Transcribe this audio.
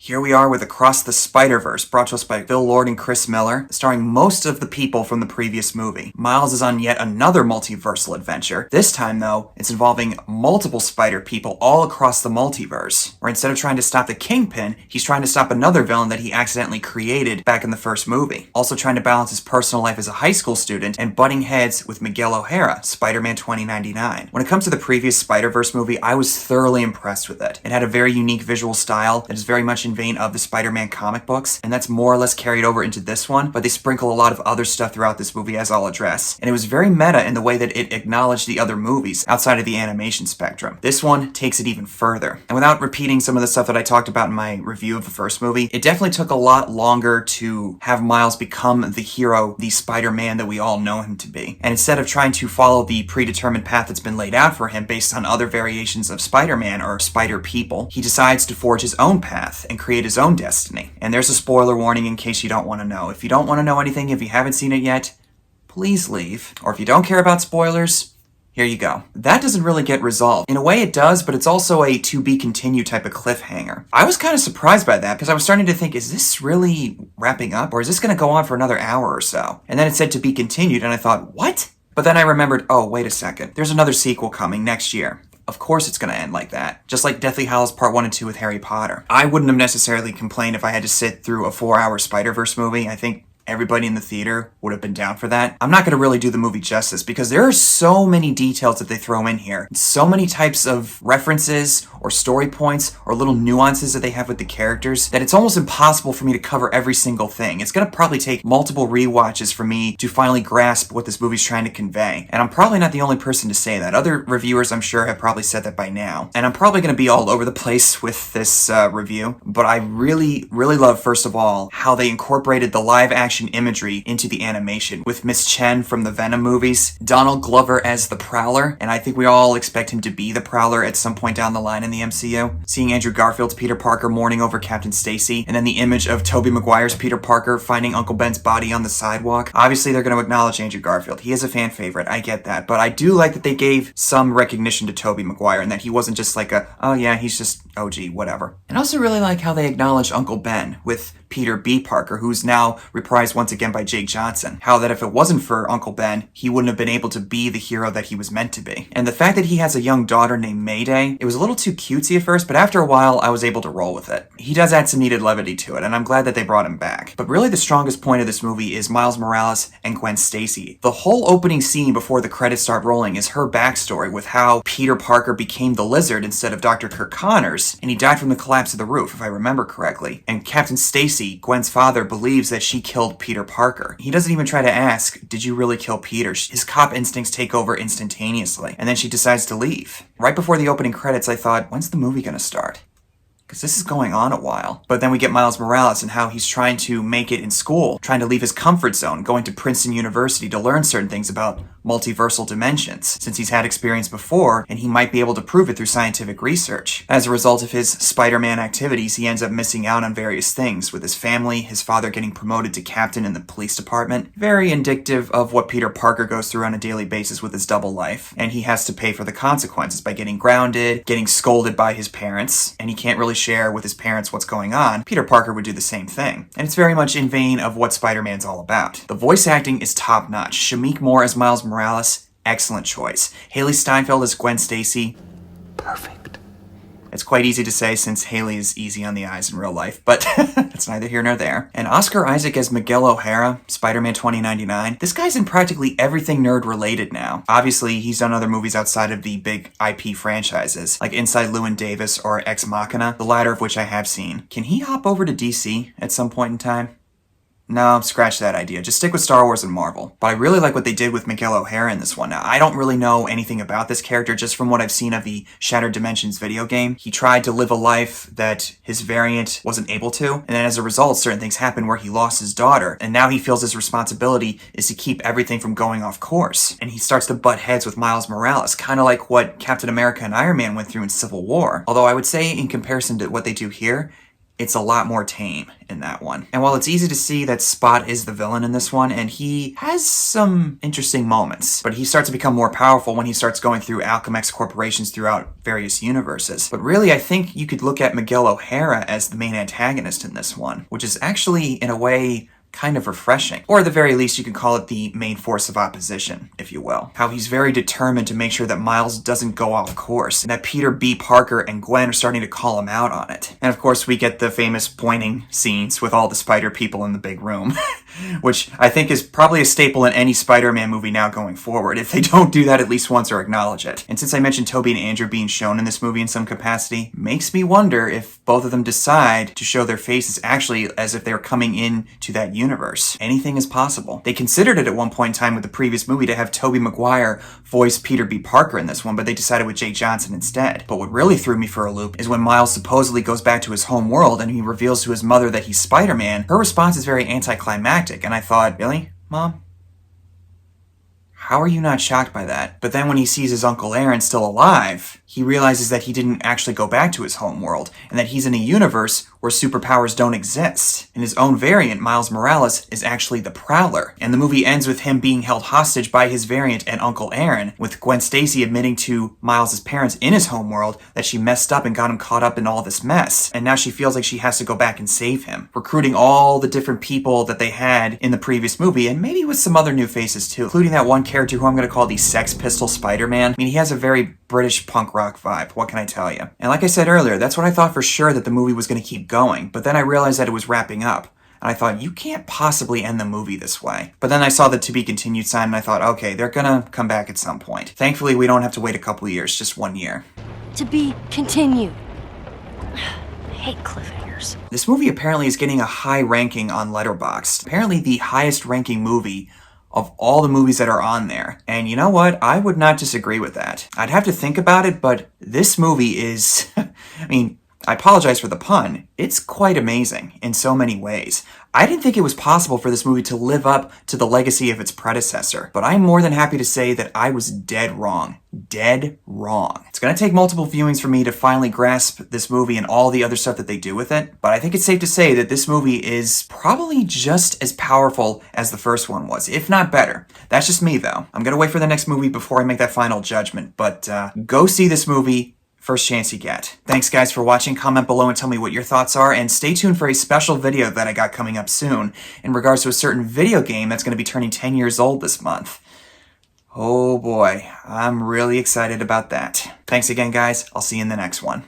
Here we are with Across the Spider-Verse, brought to us by Phil Lord and Chris Miller, starring most of the people from the previous movie. Miles is on yet another multiversal adventure. This time, though, it's involving multiple spider people all across the multiverse, where instead of trying to stop the Kingpin, he's trying to stop another villain that he accidentally created back in the first movie. Also trying to balance his personal life as a high school student and butting heads with Miguel O'Hara, Spider-Man 2099. When it comes to the previous Spider-Verse movie, I was thoroughly impressed with it. It had a very unique visual style that is very much in vein of the Spider-Man comic books, and that's more or less carried over into this one, but they sprinkle a lot of other stuff throughout this movie, as I'll address. And it was very meta in the way that it acknowledged the other movies outside of the animation spectrum. This one takes it even further. And without repeating some of the stuff that I talked about in my review of the first movie, it definitely took a lot longer to have Miles become the hero, the Spider-Man that we all know him to be. And instead of trying to follow the predetermined path that's been laid out for him based on other variations of Spider-Man or Spider people, he decides to forge his own path and create his own destiny. And there's a spoiler warning in case you don't want to know. If you don't want to know anything, if you haven't seen it yet, please leave. Or if you don't care about spoilers, here you go. That doesn't really get resolved. In a way it does, but it's also a to be continued type of cliffhanger. I was kind of surprised by that because I was starting to think, is this really wrapping up? Or is this going to go on for another hour or so? And then it said to be continued and I thought, what? But then I remembered, oh, wait a second. There's another sequel coming next year. Of course it's going to end like that. Just like Deathly Hallows Part 1 and 2 with Harry Potter. I wouldn't have necessarily complained if I had to sit through a 4-hour Spider-Verse movie. I think everybody in the theater would have been down for that. I'm not going to really do the movie justice because there are so many details that they throw in here. So many types of references or story points or little nuances that they have with the characters that it's almost impossible for me to cover every single thing. It's going to probably take multiple rewatches for me to finally grasp what this movie's trying to convey. And I'm probably not the only person to say that. Other reviewers, I'm sure, have probably said that by now. And I'm probably going to be all over the place with this review, but I really, really love, first of all, how they incorporated the live action imagery into the animation with Miss Chen from the Venom movies, Donald Glover as the Prowler, and I think we all expect him to be the Prowler at some point down the line in the MCU. Seeing Andrew Garfield's Peter Parker mourning over Captain Stacy, and then the image of Tobey Maguire's Peter Parker finding Uncle Ben's body on the sidewalk. Obviously they're going to acknowledge Andrew Garfield. He is a fan favorite, I get that, but I do like that they gave some recognition to Tobey Maguire and that he wasn't just like oh yeah, he's just OG, whatever. And I also really like how they acknowledged Uncle Ben with Peter B. Parker, who's now reprised once again by Jake Johnson. How that if it wasn't for Uncle Ben, he wouldn't have been able to be the hero that he was meant to be. And the fact that he has a young daughter named Mayday, it was a little too cutesy at first, but after a while, I was able to roll with it. He does add some needed levity to it, and I'm glad that they brought him back. But really the strongest point of this movie is Miles Morales and Gwen Stacy. The whole opening scene before the credits start rolling is her backstory with how Peter Parker became the Lizard instead of Dr. Kirk Connors, and he died from the collapse of the roof, if I remember correctly. And Captain Stacy, Gwen's father, believes that she killed Peter Parker. He doesn't even try to ask, did you really kill Peter? His cop instincts take over instantaneously, and then she decides to leave. Right before the opening credits, I thought, when's the movie gonna start? Because this is going on a while. But then we get Miles Morales and how he's trying to make it in school, trying to leave his comfort zone, going to Princeton University to learn certain things about multiversal dimensions, since he's had experience before, and he might be able to prove it through scientific research. As a result of his Spider-Man activities, he ends up missing out on various things, with his family, his father getting promoted to captain in the police department. Very indicative of what Peter Parker goes through on a daily basis with his double life, and he has to pay for the consequences by getting grounded, getting scolded by his parents, and he can't really share with his parents what's going on. Peter Parker would do the same thing. And it's very much in vein of what Spider-Man's all about. The voice acting is top-notch. Shameik Moore as Miles Morales, excellent choice. Haley Steinfeld as Gwen Stacy, perfect. It's quite easy to say since Haley is easy on the eyes in real life, but that's neither here nor there. And Oscar Isaac as Miguel O'Hara, Spider-Man 2099. This guy's in practically everything nerd-related now. Obviously, he's done other movies outside of the big IP franchises, like Inside Llewyn Davis or Ex Machina, the latter of which I have seen. Can he hop over to DC at some point in time? No, scratch that idea. Just stick with Star Wars and Marvel. But I really like what they did with Miguel O'Hara in this one. Now, I don't really know anything about this character just from what I've seen of the Shattered Dimensions video game. He tried to live a life that his variant wasn't able to, and then as a result, certain things happened where he lost his daughter, and now he feels his responsibility is to keep everything from going off course. And he starts to butt heads with Miles Morales, kind of like what Captain America and Iron Man went through in Civil War. Although I would say, in comparison to what they do here, it's a lot more tame in that one. And while it's easy to see that Spot is the villain in this one, and he has some interesting moments, but he starts to become more powerful when he starts going through Alchemax corporations throughout various universes. But really, I think you could look at Miguel O'Hara as the main antagonist in this one, which is actually, in a way, kind of refreshing. Or at the very least, you could call it the main force of opposition, if you will. How he's very determined to make sure that Miles doesn't go off course, and that Peter B. Parker and Gwen are starting to call him out on it. And of course, we get the famous pointing scenes with all the spider people in the big room, which I think is probably a staple in any Spider-Man movie now going forward, if they don't do that at least once or acknowledge it. And since I mentioned Tobey and Andrew being shown in this movie in some capacity, makes me wonder if both of them decide to show their faces actually as if they're coming in to that universe. Anything is possible. They considered it at one point in time with the previous movie to have Tobey Maguire voice Peter B. Parker in this one, but they decided with Jake Johnson instead. But what really threw me for a loop is when Miles supposedly goes back to his home world and he reveals to his mother that he's Spider-Man. Her response is very anticlimactic, and I thought, really, Mom? How are you not shocked by that? But then when he sees his Uncle Aaron still alive, he realizes that he didn't actually go back to his home world, and that he's in a universe where superpowers don't exist. In his own variant, Miles Morales is actually the Prowler, and the movie ends with him being held hostage by his variant and Uncle Aaron, with Gwen Stacy admitting to Miles' parents in his home world that she messed up and got him caught up in all this mess, and now she feels like she has to go back and save him, recruiting all the different people that they had in the previous movie, and maybe with some other new faces too, including that one character who I'm going to call the Sex Pistol Spider-Man. I mean, he has a very British punk rock vibe, what can I tell you? And like I said earlier, that's what I thought for sure that the movie was going to keep going, but then I realized that it was wrapping up. And I thought, you can't possibly end the movie this way. But then I saw the to be continued sign and I thought, okay, they're gonna come back at some point. Thankfully, we don't have to wait a couple of years, just 1 year. To be continued. I hate cliffhangers. This movie apparently is getting a high ranking on Letterboxd. Apparently the highest ranking movie of all the movies that are on there. And you know what? I would not disagree with that. I'd have to think about it, but this movie is, I mean, I apologize for the pun. It's quite amazing in so many ways. I didn't think it was possible for this movie to live up to the legacy of its predecessor, but I'm more than happy to say that I was dead wrong. Dead wrong. It's gonna take multiple viewings for me to finally grasp this movie and all the other stuff that they do with it, but I think it's safe to say that this movie is probably just as powerful as the first one was, if not better. That's just me though. I'm gonna wait for the next movie before I make that final judgment, but go see this movie first chance you get. Thanks guys for watching. Comment below and tell me what your thoughts are, and stay tuned for a special video that I got coming up soon in regards to a certain video game that's going to be turning 10 years old this month. Oh boy, I'm really excited about that. Thanks again guys, I'll see you in the next one.